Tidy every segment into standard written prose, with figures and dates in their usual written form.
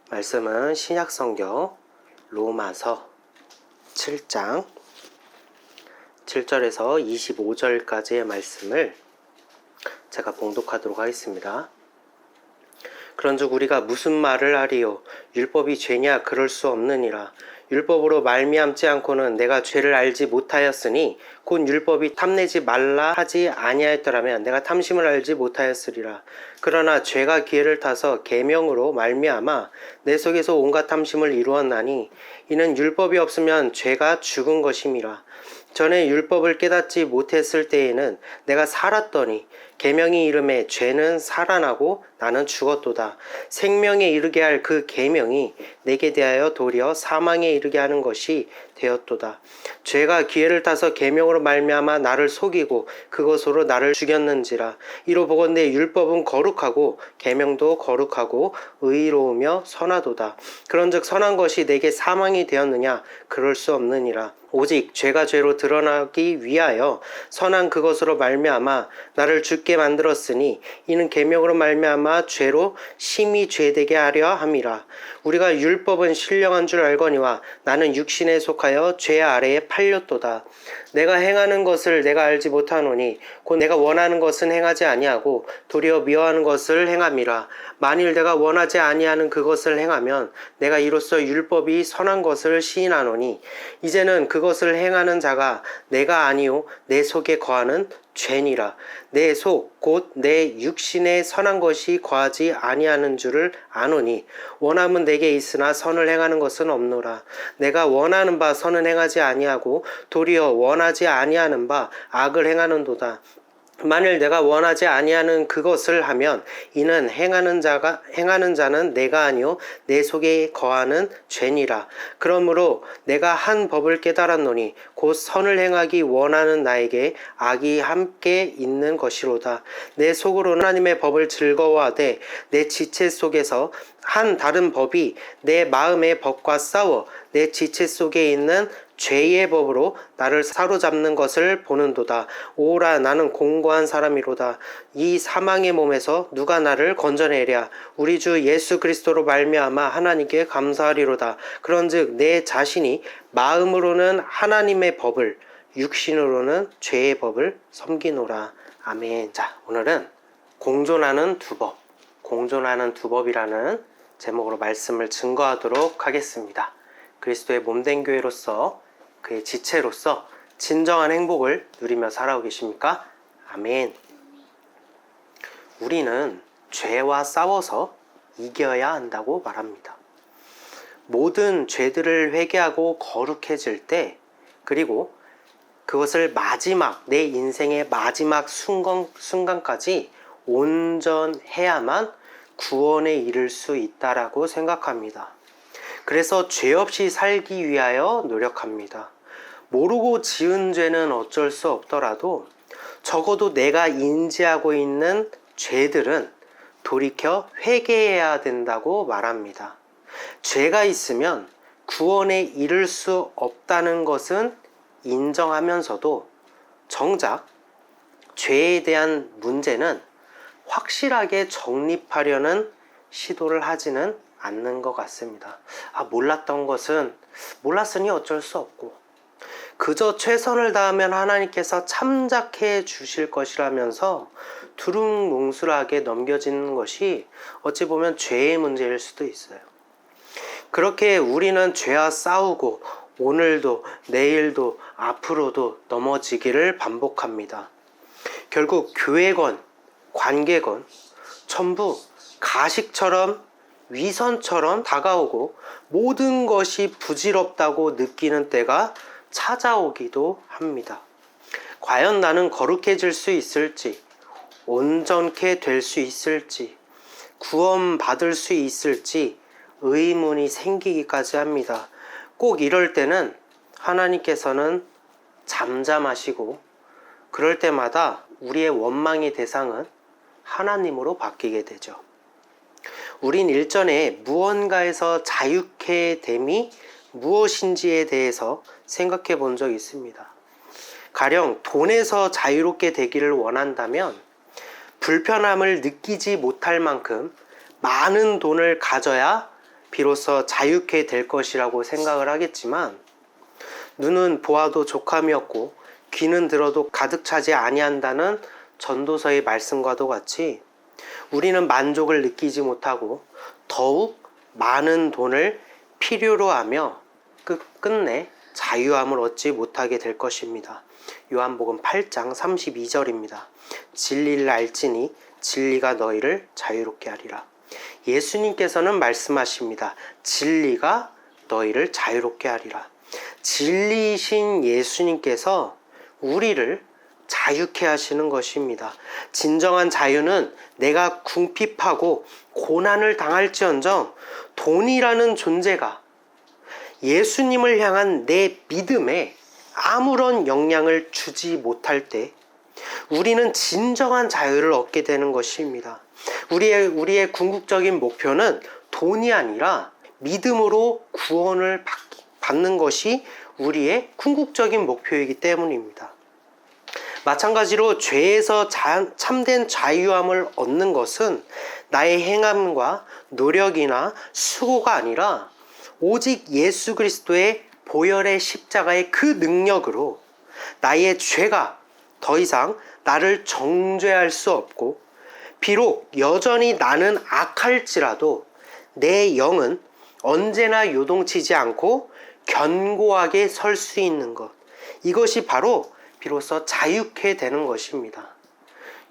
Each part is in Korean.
말씀은 신약성경 로마서 7장 7절에서 25절까지의 말씀을 제가 봉독하도록 하겠습니다. 그런즉 우리가 무슨 말을 하리요? 율법이 죄냐? 그럴 수 없느니라. 율법으로 말미암지 않고는 내가 죄를 알지 못하였으니 곧 율법이 탐내지 말라 하지 아니하였더라면 내가 탐심을 알지 못하였으리라. 그러나 죄가 기회를 타서 계명으로 말미암아 내 속에서 온갖 탐심을 이루었나니 이는 율법이 없으면 죄가 죽은 것임이라. 전에 율법을 깨닫지 못했을 때에는 내가 살았더니 계명이 이름에 죄는 살아나고 나는 죽었도다. 생명에 이르게 할 그 계명이 내게 대하여 도리어 사망에 이르게 하는 것이 되었도다. 죄가 기회를 타서 계명으로 말미암아 나를 속이고 그것으로 나를 죽였는지라. 이로 보건대 율법은 거룩하고 계명도 거룩하고 의로우며 선하도다. 그런즉 선한 것이 내게 사망이 되었느냐? 그럴 수 없느니라. 오직 죄가 죄로 드러나기 위하여 선한 그것으로 말미암아 나를 죽게 만들었으니 이는 계명으로 말미암아 죄로 심히 죄되게 하려 함이라. 우리가 율법은 신령한 줄 알거니와 나는 육신에 속하여 죄 아래에 팔렸도다. 내가 행하는 것을 내가 알지 못하노니 곧 내가 원하는 것은 행하지 아니하고 도리어 미워하는 것을 행함이라. 만일 내가 원하지 아니하는 그것을 행하면 내가 이로써 율법이 선한 것을 시인하노니 이제는 그것을 행하는 자가 내가 아니요 내 속에 거하는 죄니라. 내 속 곧 내 육신에 선한 것이 거하지 아니하는 줄을 아노니 원함은 내게 있으나 선을 행하는 것은 없노라. 내가 원하는 바 선은 행하지 아니하고 도리어 원하지 아니하는 바 악을 행하는도다. 만일 내가 원하지 아니하는 그것을 하면 이는 행하는 자는 내가 아니요 내 속에 거하는 죄니라. 그러므로 내가 한 법을 깨달았노니 곧 선을 행하기 원하는 나에게 악이 함께 있는 것이로다. 내 속으로는 하나님의 법을 즐거워하되 내 지체 속에서 한 다른 법이 내 마음의 법과 싸워 내 지체 속에 있는 죄의 법으로 나를 사로잡는 것을 보는도다. 오라, 나는 공고한 사람이로다. 이 사망의 몸에서 누가 나를 건져내랴. 우리 주 예수 그리스도로 말미암아 하나님께 감사하리로다. 그런즉 내 자신이 마음으로는 하나님의 법을, 육신으로는 죄의 법을 섬기노라. 아멘. 자, 오늘은 공존하는 두 법이라는 제목으로 말씀을 증거하도록 하겠습니다. 그리스도의 몸된 교회로서 그의 지체로서 진정한 행복을 누리며 살아오고 계십니까? 아멘. 우리는 죄와 싸워서 이겨야 한다고 말합니다. 모든 죄들을 회개하고 거룩해질 때, 그리고 그것을 내 인생의 마지막 순간까지 온전해야만 구원에 이를 수 있다라고 생각합니다. 그래서 죄 없이 살기 위하여 노력합니다. 모르고 지은 죄는 어쩔 수 없더라도 적어도 내가 인지하고 있는 죄들은 돌이켜 회개해야 된다고 말합니다. 죄가 있으면 구원에 이를 수 없다는 것은 인정하면서도 정작 죄에 대한 문제는 확실하게 정립하려는 시도를 하지는 않는 것 같습니다. 몰랐던 것은 몰랐으니 어쩔 수 없고 그저 최선을 다하면 하나님께서 참작해 주실 것이라면서 두루뭉술하게 넘겨지는 것이 어찌 보면 죄의 문제일 수도 있어요. 그렇게 우리는 죄와 싸우고 오늘도 내일도 앞으로도 넘어지기를 반복합니다. 결국 교회건 관계건 전부 가식처럼 위선처럼 다가오고 모든 것이 부질없다고 느끼는 때가 찾아오기도 합니다. 과연 나는 거룩해질 수 있을지, 온전케 될 수 있을지, 구원받을 수 있을지 의문이 생기기까지 합니다. 꼭 이럴 때는 하나님께서는 잠잠하시고 그럴 때마다 우리의 원망의 대상은 하나님으로 바뀌게 되죠. 우린 일전에 무언가에서 자유케 됨이 무엇인지에 대해서 생각해 본 적이 있습니다. 가령 돈에서 자유롭게 되기를 원한다면 불편함을 느끼지 못할 만큼 많은 돈을 가져야 비로소 자유케 될 것이라고 생각을 하겠지만, 눈은 보아도 족함이 없고 귀는 들어도 가득 차지 아니한다는 전도서의 말씀과도 같이 우리는 만족을 느끼지 못하고 더욱 많은 돈을 필요로 하며 끝내 자유함을 얻지 못하게 될 것입니다. 요한복음 8장 32절입니다. 진리를 알지니 진리가 너희를 자유롭게 하리라. 예수님께서는 말씀하십니다. 진리가 너희를 자유롭게 하리라. 진리이신 예수님께서 우리를 자유케 하시는 것입니다. 진정한 자유는 내가 궁핍하고 고난을 당할지언정 돈이라는 존재가 예수님을 향한 내 믿음에 아무런 영향을 주지 못할 때 우리는 진정한 자유를 얻게 되는 것입니다. 우리의 궁극적인 목표는 돈이 아니라 믿음으로 구원을 받는 것이 우리의 궁극적인 목표이기 때문입니다. 마찬가지로 죄에서 참된 자유함을 얻는 것은 나의 행함과 노력이나 수고가 아니라 오직 예수 그리스도의 보혈의 십자가의 그 능력으로 나의 죄가 더 이상 나를 정죄할 수 없고, 비록 여전히 나는 악할지라도 내 영은 언제나 요동치지 않고 견고하게 설 수 있는 것, 이것이 바로 비로소 자유케 되는 것입니다.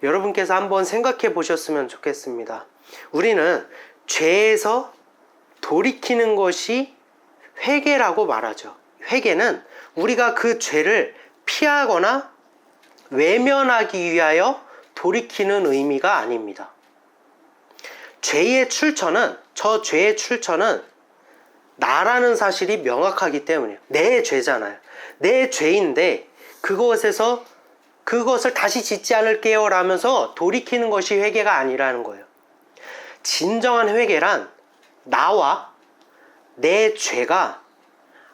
여러분께서 한번 생각해 보셨으면 좋겠습니다. 우리는 죄에서 돌이키는 것이 회개라고 말하죠. 회개는 우리가 그 죄를 피하거나 외면하기 위하여 돌이키는 의미가 아닙니다. 죄의 출처는, 저 죄의 출처는 나라는 사실이 명확하기 때문이에요. 내 죄잖아요. 내 죄인데 그것을 다시 짓지 않을게요 라면서 돌이키는 것이 회개가 아니라는 거예요. 진정한 회개란 나와 내 죄가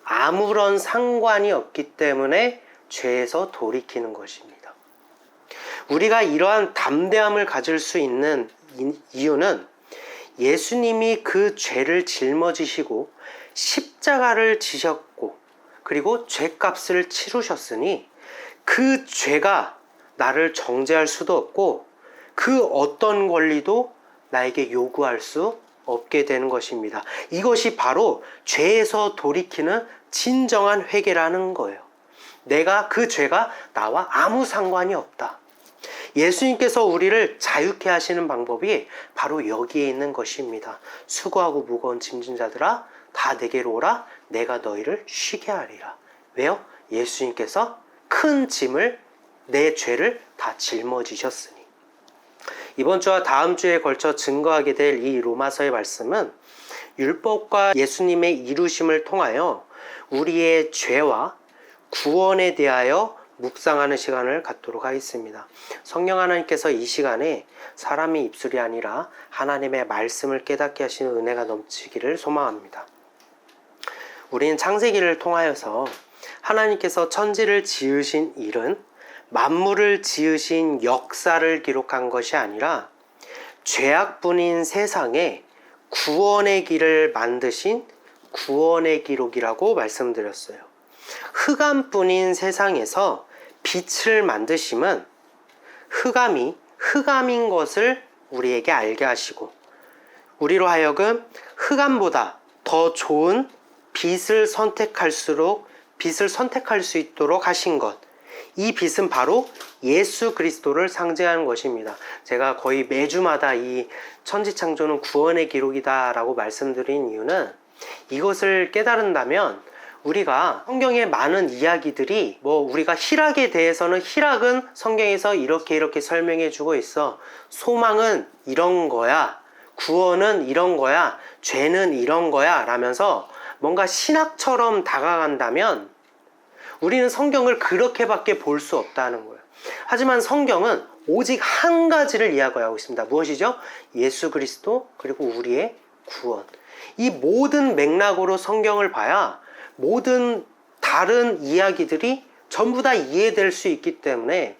아무런 상관이 없기 때문에 죄에서 돌이키는 것입니다. 우리가 이러한 담대함을 가질 수 있는 이유는 예수님이 그 죄를 짊어지시고 십자가를 지셨고 그리고 죄값을 치르셨으니 그 죄가 나를 정죄할 수도 없고 그 어떤 권리도 나에게 요구할 수 없게 되는 것입니다. 이것이 바로 죄에서 돌이키는 진정한 회개라는 거예요. 그 죄가 나와 아무 상관이 없다. 예수님께서 우리를 자유케 하시는 방법이 바로 여기에 있는 것입니다. 수고하고 무거운 짐진 자들아 다 내게로 오라. 내가 너희를 쉬게 하리라. 왜요? 예수님께서 큰 짐을, 내 죄를 다 짊어지셨으니. 이번 주와 다음 주에 걸쳐 증거하게 될 이 로마서의 말씀은 율법과 예수님의 이루심을 통하여 우리의 죄와 구원에 대하여 묵상하는 시간을 갖도록 하겠습니다. 성령 하나님께서 이 시간에 사람의 입술이 아니라 하나님의 말씀을 깨닫게 하시는 은혜가 넘치기를 소망합니다. 우리는 창세기를 통하여서 하나님께서 천지를 지으신 일은 만물을 지으신 역사를 기록한 것이 아니라 죄악뿐인 세상에 구원의 길을 만드신 구원의 기록이라고 말씀드렸어요. 흑암뿐인 세상에서 빛을 만드심은 흑암인 것을 우리에게 알게 하시고 우리로 하여금 흑암보다 더 좋은 빛을 선택할 수 있도록 하신 것, 이 빛은 바로 예수 그리스도를 상징하는 것입니다. 제가 거의 매주마다 이 천지창조는 구원의 기록이다 라고 말씀드린 이유는 이것을 깨달은다면 우리가 성경의 많은 이야기들이 우리가 희락에 대해서는 희락은 성경에서 이렇게 설명해 주고 있어. 소망은 이런 거야. 구원은 이런 거야. 죄는 이런 거야. 라면서 뭔가 신학처럼 다가간다면 우리는 성경을 그렇게밖에 볼 수 없다는 거예요. 하지만 성경은 오직 한 가지를 이야기하고 있습니다. 무엇이죠? 예수 그리스도 그리고 우리의 구원. 이 모든 맥락으로 성경을 봐야 모든 다른 이야기들이 전부 다 이해될 수 있기 때문에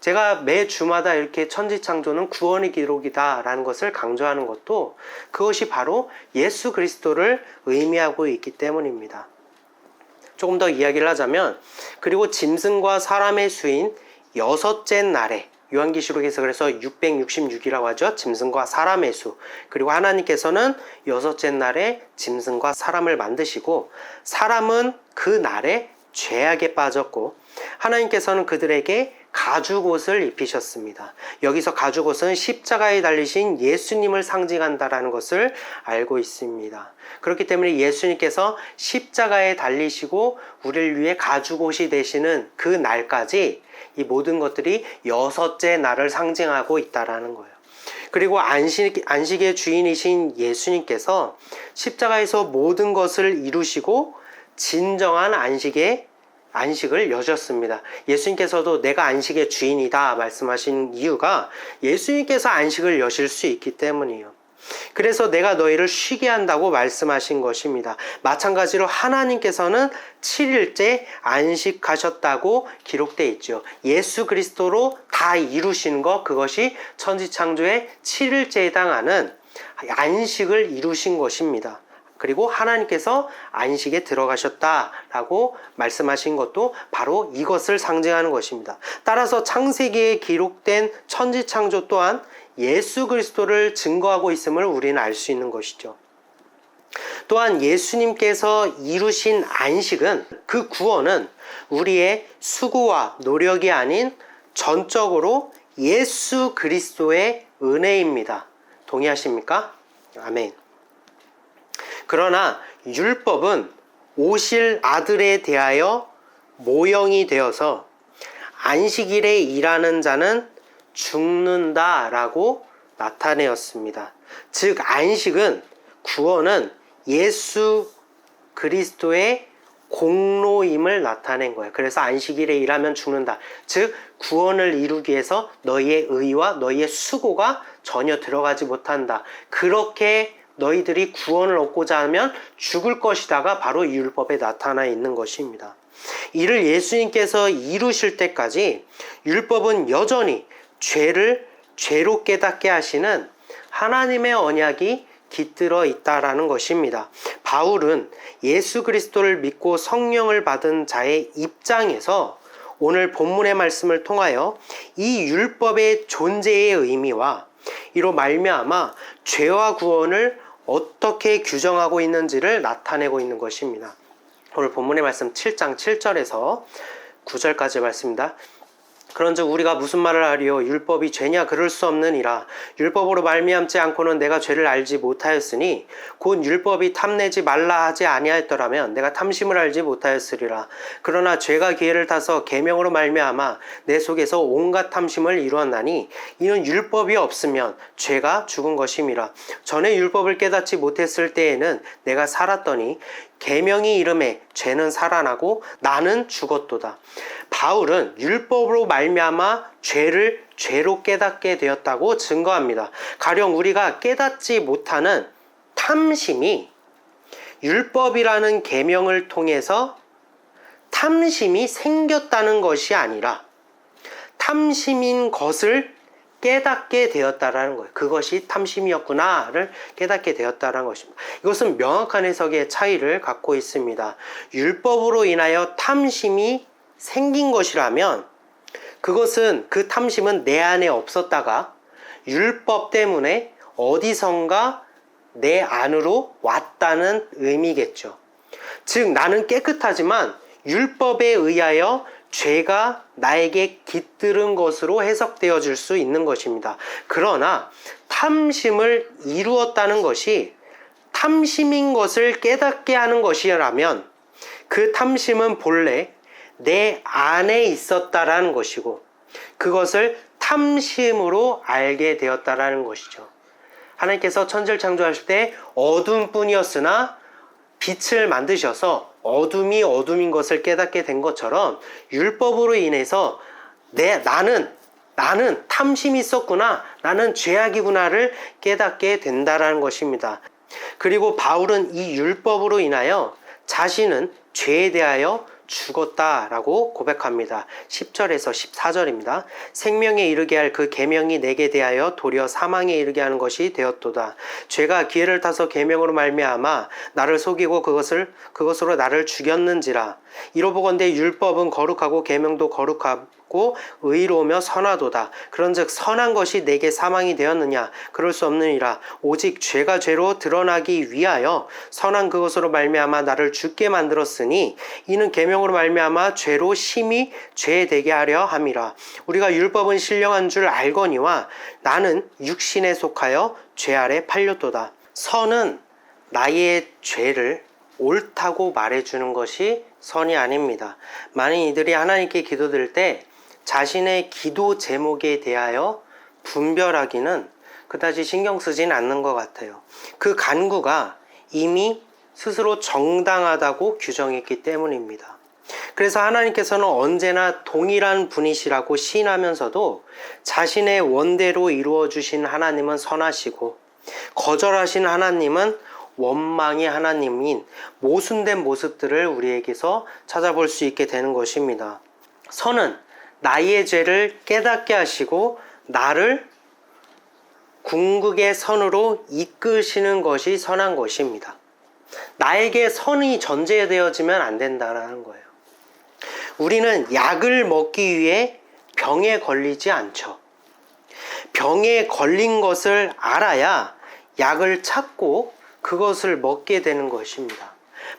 제가 매 주마다 이렇게 천지창조는 구원의 기록이다라는 것을 강조하는 것도 그것이 바로 예수 그리스도를 의미하고 있기 때문입니다. 조금 더 이야기를 하자면, 그리고 짐승과 사람의 수인 여섯째 날에, 요한계시록에서 그래서 666이라고 하죠. 짐승과 사람의 수. 그리고 하나님께서는 여섯째 날에 짐승과 사람을 만드시고, 사람은 그 날에 죄악에 빠졌고, 하나님께서는 그들에게 가죽옷을 입히셨습니다. 여기서 가죽옷은 십자가에 달리신 예수님을 상징한다라는 것을 알고 있습니다. 그렇기 때문에 예수님께서 십자가에 달리시고 우리를 위해 가죽옷이 되시는 그 날까지 이 모든 것들이 여섯째 날을 상징하고 있다라는 거예요. 그리고 안식의 주인이신 예수님께서 십자가에서 모든 것을 이루시고 진정한 안식을 여셨습니다. 예수님께서도 내가 안식의 주인이다 말씀하신 이유가 예수님께서 안식을 여실 수 있기 때문이에요. 그래서 내가 너희를 쉬게 한다고 말씀하신 것입니다. 마찬가지로 하나님께서는 7일째 안식하셨다고 기록되어 있죠. 예수 그리스도로 다 이루신 것, 그것이 천지창조의 7일째에 해당하는 안식을 이루신 것입니다. 그리고 하나님께서 안식에 들어가셨다라고 말씀하신 것도 바로 이것을 상징하는 것입니다. 따라서 창세기에 기록된 천지창조 또한 예수 그리스도를 증거하고 있음을 우리는 알 수 있는 것이죠. 또한 예수님께서 이루신 안식은, 그 구원은 우리의 수고와 노력이 아닌 전적으로 예수 그리스도의 은혜입니다. 동의하십니까? 아멘. 그러나 율법은 오실 아들에 대하여 모형이 되어서 안식일에 일하는 자는 죽는다라고 나타내었습니다. 즉 안식은, 구원은 예수 그리스도의 공로임을 나타낸 거예요. 그래서 안식일에 일하면 죽는다. 즉 구원을 이루기 위해서 너희의 의와 너희의 수고가 전혀 들어가지 못한다. 그렇게 너희들이 구원을 얻고자 하면 죽을 것이다가 바로 율법에 나타나 있는 것입니다. 이를 예수님께서 이루실 때까지 율법은 여전히 죄를 죄로 깨닫게 하시는 하나님의 언약이 깃들어 있다라는 것입니다. 바울은 예수 그리스도를 믿고 성령을 받은 자의 입장에서 오늘 본문의 말씀을 통하여 이 율법의 존재의 의미와 이로 말미암아 죄와 구원을 어떻게 규정하고 있는지를 나타내고 있는 것입니다. 오늘 본문의 말씀 7장 7절에서 9절까지 말씀입니다. 그런즉 우리가 무슨 말을 하리요? 율법이 죄냐? 그럴 수 없느니라. 율법으로 말미암지 않고는 내가 죄를 알지 못하였으니 곧 율법이 탐내지 말라 하지 아니하였더라면 내가 탐심을 알지 못하였으리라. 그러나 죄가 기회를 타서 계명으로 말미암아 내 속에서 온갖 탐심을 이루었나니 이는 율법이 없으면 죄가 죽은 것임이라. 전에 율법을 깨닫지 못했을 때에는 내가 살았더니 계명이 이름에 죄는 살아나고 나는 죽었도다. 바울은 율법으로 말미암아 죄를 죄로 깨닫게 되었다고 증거합니다. 가령 우리가 깨닫지 못하는 탐심이 율법이라는 계명을 통해서 탐심이 생겼다는 것이 아니라 탐심인 것을 깨닫게 되었다라는 거예요. 그것이 탐심이었구나를 깨닫게 되었다라는 것입니다. 이것은 명확한 해석의 차이를 갖고 있습니다. 율법으로 인하여 탐심이 생긴 것이라면 그것은, 그 탐심은 내 안에 없었다가 율법 때문에 어디선가 내 안으로 왔다는 의미겠죠. 즉 나는 깨끗하지만 율법에 의하여 죄가 나에게 깃들은 것으로 해석되어 줄 수 있는 것입니다. 그러나 탐심을 이루었다는 것이 탐심인 것을 깨닫게 하는 것이라면 그 탐심은 본래 내 안에 있었다라는 것이고 그것을 탐심으로 알게 되었다라는 것이죠. 하나님께서 천지를 창조하실 때 어둠뿐이었으나 빛을 만드셔서 어둠이 어둠인 것을 깨닫게 된 것처럼 율법으로 인해서 나는 탐심이 있었구나, 나는 죄악이구나를 깨닫게 된다라는 것입니다. 그리고 바울은 이 율법으로 인하여 자신은 죄에 대하여 죽었다라고 고백합니다. 10절에서 14절입니다. 생명에 이르게 할 그 계명이 내게 대하여 도리어 사망에 이르게 하는 것이 되었도다. 죄가 기회를 타서 계명으로 말미암아 나를 속이고 그것으로 나를 죽였는지라. 이로보건대 율법은 거룩하고 계명도 거룩하고 의로우며 선하도다. 그런즉 선한 것이 내게 사망이 되었느냐? 그럴 수 없느니라. 오직 죄가 죄로 드러나기 위하여 선한 그것으로 말미암아 나를 죽게 만들었으니 이는 계명으로 말미암아 죄로 심히 죄되게 하려 함이라. 우리가 율법은 신령한 줄 알거니와 나는 육신에 속하여 죄 아래 팔렸도다. 선은 나의 죄를 옳다고 말해주는 것이 선이 아닙니다. 많은 이들이 하나님께 기도드릴 때 자신의 기도 제목에 대하여 분별하기는 그다지 신경 쓰진 않는 것 같아요. 그 간구가 이미 스스로 정당하다고 규정했기 때문입니다. 그래서 하나님께서는 언제나 동일한 분이시라고 시인하면서도 자신의 원대로 이루어 주신 하나님은 선하시고 거절하신 하나님은 원망의 하나님인 모순된 모습들을 우리에게서 찾아볼 수 있게 되는 것입니다. 선은 나의 죄를 깨닫게 하시고 나를 궁극의 선으로 이끄시는 것이 선한 것입니다. 나에게 선이 전제되어지면 안 된다는 거예요. 우리는 약을 먹기 위해 병에 걸리지 않죠. 병에 걸린 것을 알아야 약을 찾고 그것을 먹게 되는 것입니다.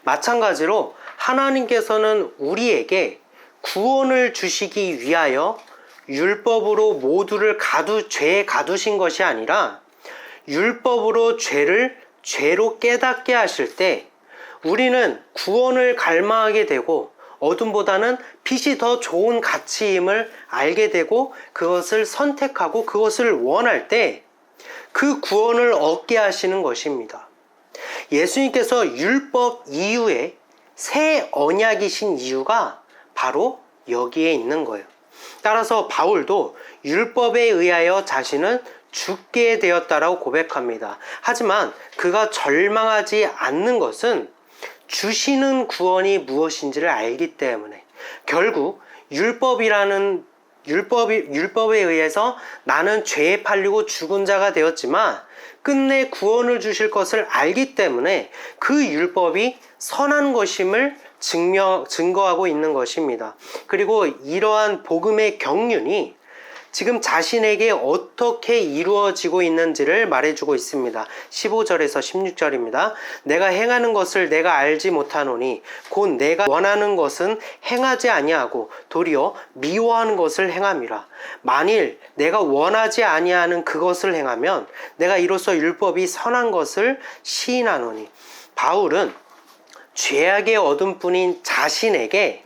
마찬가지로 하나님께서는 우리에게 구원을 주시기 위하여 율법으로 모두를 죄에 가두신 것이 아니라 율법으로 죄를 죄로 깨닫게 하실 때 우리는 구원을 갈망하게 되고 어둠보다는 빛이 더 좋은 가치임을 알게 되고 그것을 선택하고 그것을 원할 때 그 구원을 얻게 하시는 것입니다. 예수님께서 율법 이후에 새 언약이신 이유가 바로 여기에 있는 거예요. 따라서 바울도 율법에 의하여 자신은 죽게 되었다라고 고백합니다. 하지만 그가 절망하지 않는 것은 주시는 구원이 무엇인지를 알기 때문에 결국 율법에 의해서 나는 죄에 팔리고 죽은 자가 되었지만 끝내 구원을 주실 것을 알기 때문에 그 율법이 선한 것임을 증거하고 있는 것입니다. 그리고 이러한 복음의 경륜이 지금 자신에게 어떻게 이루어지고 있는지를 말해주고 있습니다. 15절에서 16절입니다. 내가 행하는 것을 내가 알지 못하노니 곧 내가 원하는 것은 행하지 아니하고 도리어 미워하는 것을 행함이라. 만일 내가 원하지 아니하는 그것을 행하면 내가 이로써 율법이 선한 것을 시인하노니. 바울은 죄악의 어둠뿐인 자신에게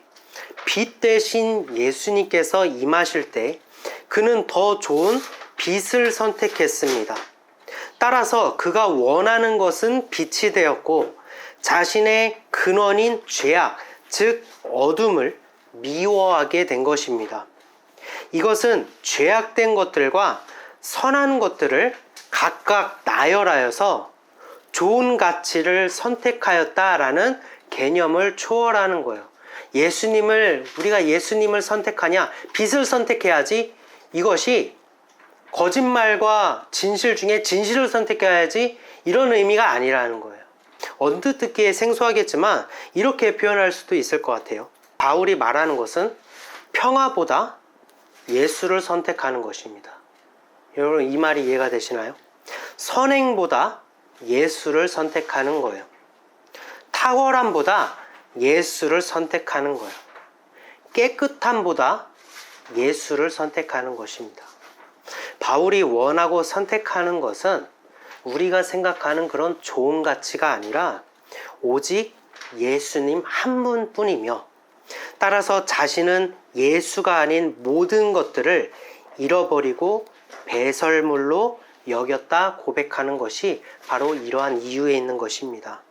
빛 대신 예수님께서 임하실 때 그는 더 좋은 빛을 선택했습니다. 따라서 그가 원하는 것은 빛이 되었고 자신의 근원인 죄악, 즉 어둠을 미워하게 된 것입니다. 이것은 죄악된 것들과 선한 것들을 각각 나열하여서 좋은 가치를 선택하였다라는 개념을 초월하는 거예요. 우리가 예수님을 선택하냐? 빛을 선택해야지. 이것이 거짓말과 진실 중에 진실을 선택해야지 이런 의미가 아니라는 거예요. 언뜻 듣기에 생소하겠지만 이렇게 표현할 수도 있을 것 같아요. 바울이 말하는 것은 평화보다 예수를 선택하는 것입니다. 여러분 이 말이 이해가 되시나요? 선행보다 예수를 선택하는 거예요. 탁월함보다 예수를 선택하는 거예요. 깨끗함보다 예수를 선택하는 것입니다. 바울이 원하고 선택하는 것은 우리가 생각하는 그런 좋은 가치가 아니라 오직 예수님 한 분뿐이며 따라서 자신은 예수가 아닌 모든 것들을 잃어버리고 배설물로 여겼다 고백하는 것이 바로 이러한 이유에 있는 것입니다.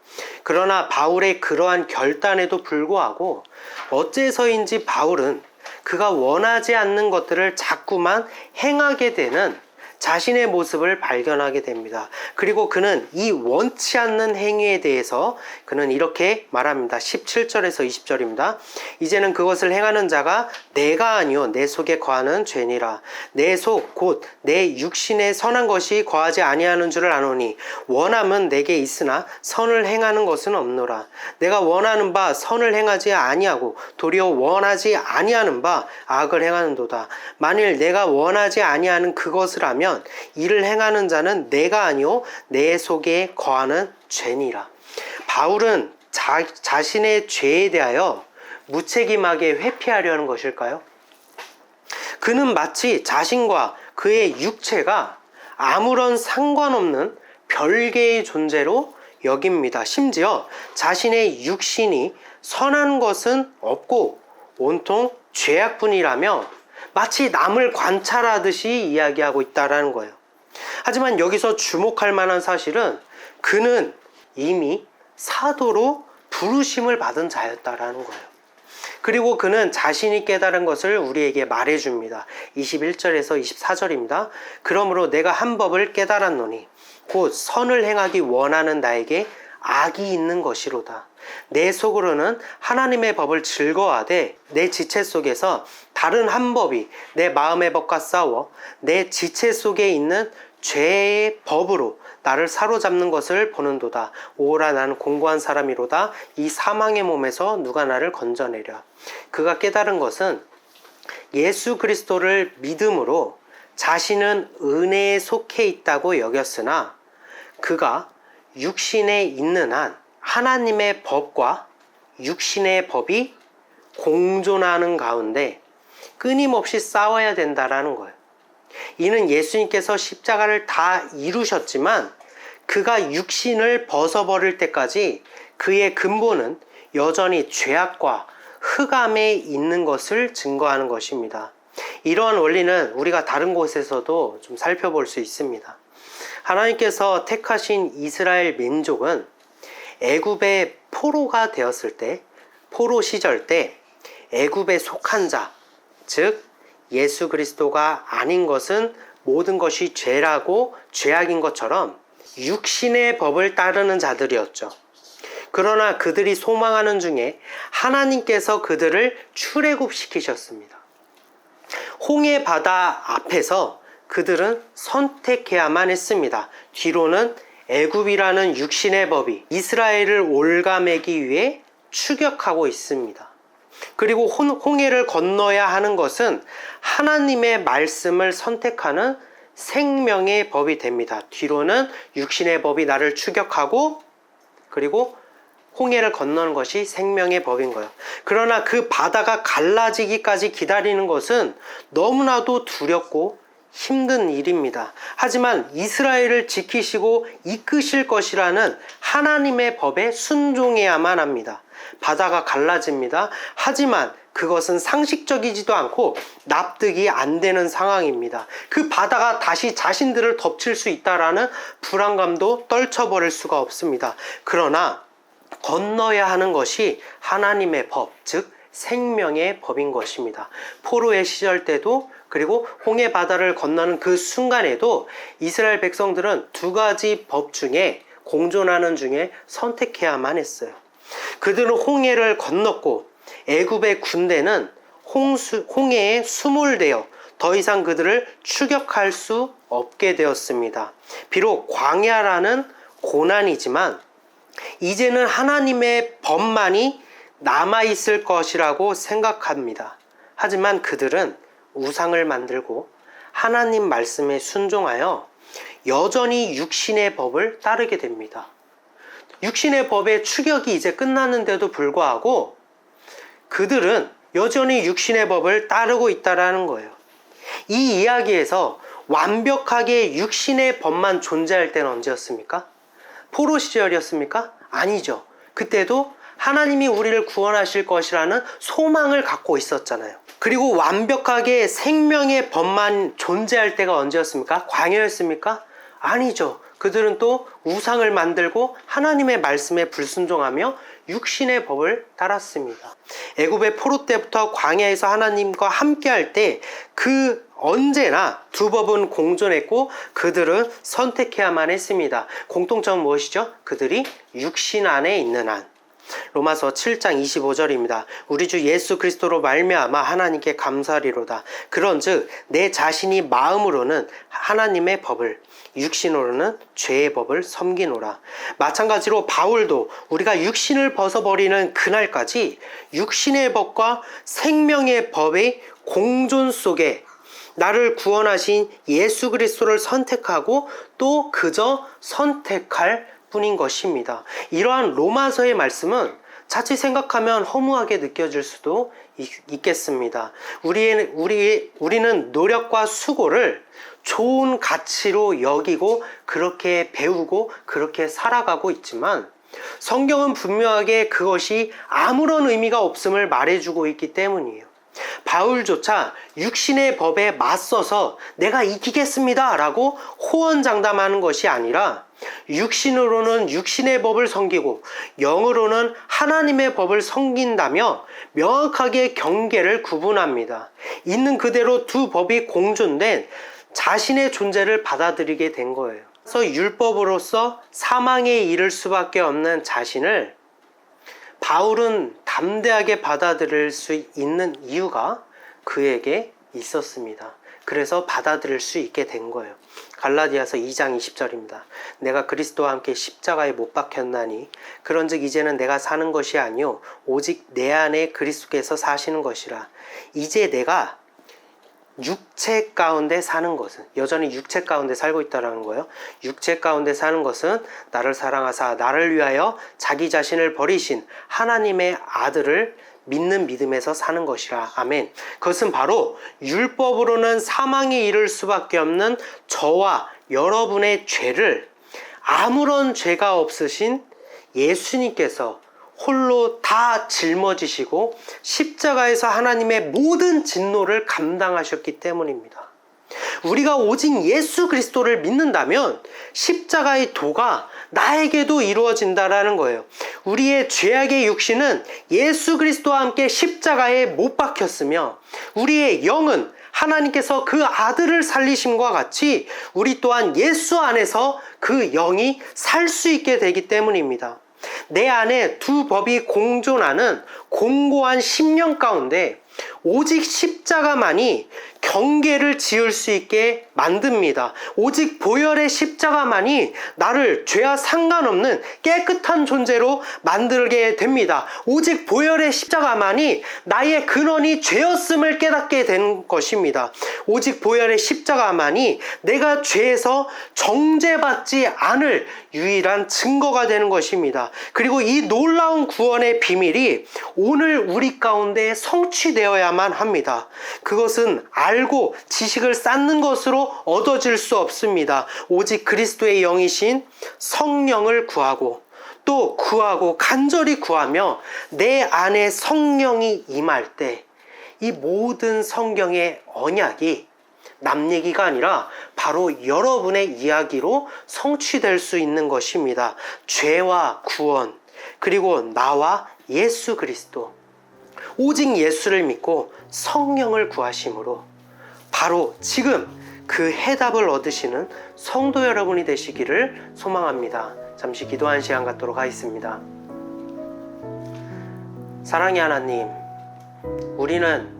그러나 바울의 그러한 결단에도 불구하고 어째서인지 바울은 그가 원하지 않는 것들을 자꾸만 행하게 되는 자신의 모습을 발견하게 됩니다. 그리고 그는 이 원치 않는 행위에 대해서 그는 이렇게 말합니다. 17절에서 20절입니다. 이제는 그것을 행하는 자가 내가 아니요 내 속에 거하는 죄니라. 내 속 곧 내 육신에 선한 것이 거하지 아니하는 줄을 아노니 원함은 내게 있으나 선을 행하는 것은 없노라. 내가 원하는 바 선을 행하지 아니하고 도리어 원하지 아니하는 바 악을 행하는도다. 만일 내가 원하지 아니하는 그것을 하면 이를 행하는 자는 내가 아니요 내 속에 거하는 죄니라. 바울은 자신의 죄에 대하여 무책임하게 회피하려는 것일까요? 그는 마치 자신과 그의 육체가 아무런 상관없는 별개의 존재로 여깁니다. 심지어 자신의 육신이 선한 것은 없고 온통 죄악뿐이라며 마치 남을 관찰하듯이 이야기하고 있다는 거예요. 하지만 여기서 주목할 만한 사실은 그는 이미 사도로 부르심을 받은 자였다라는 거예요. 그리고 그는 자신이 깨달은 것을 우리에게 말해줍니다. 21절에서 24절입니다. 그러므로 내가 한 법을 깨달았노니 곧 선을 행하기 원하는 나에게 악이 있는 것이로다. 내 속으로는 하나님의 법을 즐거워하되 내 지체 속에서 다른 한 법이 내 마음의 법과 싸워 내 지체 속에 있는 죄의 법으로 나를 사로잡는 것을 보는도다. 오라 나는 공고한 사람이로다. 이 사망의 몸에서 누가 나를 건져내랴. 그가 깨달은 것은 예수 그리스도를 믿음으로 자신은 은혜에 속해 있다고 여겼으나 그가 육신에 있는 한 하나님의 법과 육신의 법이 공존하는 가운데 끊임없이 싸워야 된다라는 거예요. 이는 예수님께서 십자가를 다 이루셨지만 그가 육신을 벗어버릴 때까지 그의 근본은 여전히 죄악과 흑암에 있는 것을 증거하는 것입니다. 이러한 원리는 우리가 다른 곳에서도 좀 살펴볼 수 있습니다. 하나님께서 택하신 이스라엘 민족은 애굽의 포로가 되었을 때, 포로 시절 때 애굽에 속한 자, 즉 예수 그리스도가 아닌 것은 모든 것이 죄라고 죄악인 것처럼 육신의 법을 따르는 자들이었죠. 그러나 그들이 소망하는 중에 하나님께서 그들을 출애굽시키셨습니다. 홍해 바다 앞에서 그들은 선택해야만 했습니다. 뒤로는 애굽이라는 육신의 법이 이스라엘을 올가매기 위해 추격하고 있습니다. 그리고 홍해를 건너야 하는 것은 하나님의 말씀을 선택하는 생명의 법이 됩니다. 뒤로는 육신의 법이 나를 추격하고 그리고 홍해를 건너는 것이 생명의 법인 거예요. 그러나 그 바다가 갈라지기까지 기다리는 것은 너무나도 두렵고 힘든 일입니다. 하지만 이스라엘을 지키시고 이끄실 것이라는 하나님의 법에 순종해야만 합니다. 바다가 갈라집니다. 하지만 그것은 상식적이지도 않고 납득이 안 되는 상황입니다. 그 바다가 다시 자신들을 덮칠 수 있다라는 불안감도 떨쳐버릴 수가 없습니다. 그러나 건너야 하는 것이 하나님의 법, 즉 생명의 법인 것입니다. 포로의 시절 때도 그리고 홍해 바다를 건너는 그 순간에도 이스라엘 백성들은 두 가지 법 중에 공존하는 중에 선택해야만 했어요. 그들은 홍해를 건넜고 애굽의 군대는 홍해에 수몰되어 더 이상 그들을 추격할 수 없게 되었습니다. 비록 광야라는 고난이지만 이제는 하나님의 법만이 남아있을 것이라고 생각합니다. 하지만 그들은 우상을 만들고 하나님 말씀에 순종하여 여전히 육신의 법을 따르게 됩니다. 육신의 법의 추격이 이제 끝났는데도 불구하고 그들은 여전히 육신의 법을 따르고 있다는 거예요. 이 이야기에서 완벽하게 육신의 법만 존재할 때는 언제였습니까? 포로 시절이었습니까? 아니죠. 그때도 하나님이 우리를 구원하실 것이라는 소망을 갖고 있었잖아요. 그리고 완벽하게 생명의 법만 존재할 때가 언제였습니까? 광야였습니까? 아니죠. 그들은 또 우상을 만들고 하나님의 말씀에 불순종하며 육신의 법을 따랐습니다. 애굽의 포로 때부터 광야에서 하나님과 함께 할 때 그 언제나 두 법은 공존했고 그들은 선택해야만 했습니다. 공통점은 무엇이죠? 그들이 육신 안에 있는 한. 로마서 7장 25절입니다. 우리 주 예수 그리스도로 말미암아 하나님께 감사리로다. 그런즉 내 자신이 마음으로는 하나님의 법을, 육신으로는 죄의 법을 섬기노라. 마찬가지로 바울도 우리가 육신을 벗어버리는 그날까지 육신의 법과 생명의 법의 공존 속에 나를 구원하신 예수 그리스도를 선택하고 또 그저 선택할 뿐인 것입니다. 이러한 로마서의 말씀은 자칫 생각하면 허무하게 느껴질 수도 있겠습니다. 우리는 노력과 수고를 좋은 가치로 여기고 그렇게 배우고 그렇게 살아가고 있지만 성경은 분명하게 그것이 아무런 의미가 없음을 말해주고 있기 때문이에요. 바울조차 육신의 법에 맞서서 내가 이기겠습니다 라고 호언장담하는 것이 아니라 육신으로는 육신의 법을 섬기고 영으로는 하나님의 법을 섬긴다며 명확하게 경계를 구분합니다. 있는 그대로 두 법이 공존된 자신의 존재를 받아들이게 된 거예요. 그래서 율법으로서 사망에 이를 수밖에 없는 자신을 바울은 담대하게 받아들일 수 있는 이유가 그에게 있었습니다. 그래서 받아들일 수 있게 된 거예요. 갈라디아서 2장 20절입니다. 내가 그리스도와 함께 십자가에 못 박혔나니 그런즉 이제는 내가 사는 것이 아니요 오직 내 안에 그리스도께서 사시는 것이라. 이제 내가 육체 가운데 사는 것은, 여전히 육체 가운데 살고 있다는 거예요. 육체 가운데 사는 것은 나를 사랑하사 나를 위하여 자기 자신을 버리신 하나님의 아들을 믿는 믿음에서 사는 것이라. 아멘. 그것은 바로 율법으로는 사망에 이를 수밖에 없는 저와 여러분의 죄를 아무런 죄가 없으신 예수님께서 홀로 다 짊어지시고 십자가에서 하나님의 모든 진노를 감당하셨기 때문입니다. 우리가 오직 예수 그리스도를 믿는다면 십자가의 도가 나에게도 이루어진다라는 거예요. 우리의 죄악의 육신은 예수 그리스도와 함께 십자가에 못 박혔으며 우리의 영은 하나님께서 그 아들을 살리심과 같이 우리 또한 예수 안에서 그 영이 살 수 있게 되기 때문입니다. 내 안에 두 법이 공존하는 공고한 심령 가운데 오직 십자가만이 경계를 지을 수 있게 만듭니다. 오직 보혈의 십자가만이 나를 죄와 상관없는 깨끗한 존재로 만들게 됩니다. 오직 보혈의 십자가만이 나의 근원이 죄였음을 깨닫게 된 것입니다. 오직 보혈의 십자가만이 내가 죄에서 정죄받지 않을 유일한 증거가 되는 것입니다. 그리고 이 놀라운 구원의 비밀이 오늘 우리 가운데 성취되어야만 합니다. 그것은 알고 지식을 쌓는 것으로 얻어질 수 없습니다. 오직 그리스도의 영이신 성령을 구하고 또 구하고 간절히 구하며 내 안에 성령이 임할 때 이 모든 성경의 언약이 남 얘기가 아니라 바로 여러분의 이야기로 성취될 수 있는 것입니다. 죄와 구원, 그리고 나와 예수 그리스도, 오직 예수를 믿고 성령을 구하심으로 바로 지금 그 해답을 얻으시는 성도 여러분이 되시기를 소망합니다. 잠시 기도한 시간 갖도록 하겠습니다. 사랑의 하나님, 우리는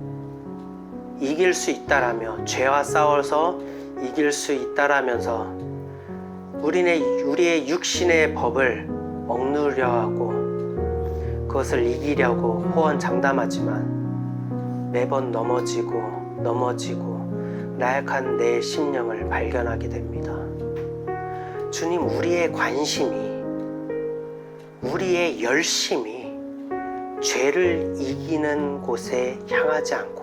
이길 수 있다라며 죄와 싸워서 이길 수 있다라면서 우리의 육신의 법을 억누르려 하고 그것을 이기려고 호언장담하지만 매번 넘어지고 나약한 내 심령을 발견하게 됩니다. 주님, 우리의 관심이, 우리의 열심이 죄를 이기는 곳에 향하지 않고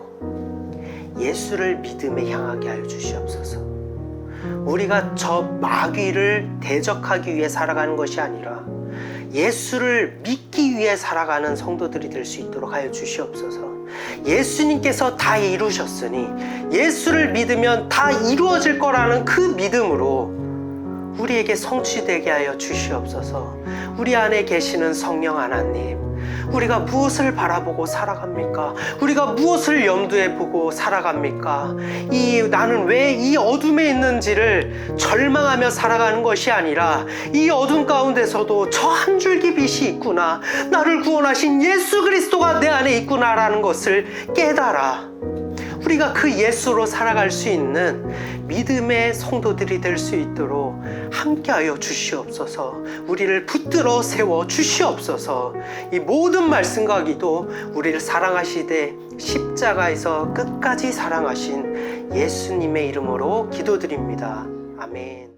예수를 믿음에 향하게 하여 주시옵소서. 우리가 저 마귀를 대적하기 위해 살아가는 것이 아니라 예수를 믿기 위해 살아가는 성도들이 될 수 있도록 하여 주시옵소서. 예수님께서 다 이루셨으니 예수를 믿으면 다 이루어질 거라는 그 믿음으로 우리에게 성취되게 하여 주시옵소서. 우리 안에 계시는 성령 하나님, 우리가 무엇을 바라보고 살아갑니까? 우리가 무엇을 염두에 보고 살아갑니까? 나는 왜 이 어둠에 있는지를 절망하며 살아가는 것이 아니라 이 어둠 가운데서도 저 한 줄기 빛이 있구나, 나를 구원하신 예수 그리스도가 내 안에 있구나라는 것을 깨달아 우리가 그 예수로 살아갈 수 있는 믿음의 성도들이 될 수 있도록 함께하여 주시옵소서. 우리를 붙들어 세워 주시옵소서. 이 모든 말씀과 기도 우리를 사랑하시되 십자가에서 끝까지 사랑하신 예수님의 이름으로 기도드립니다. 아멘.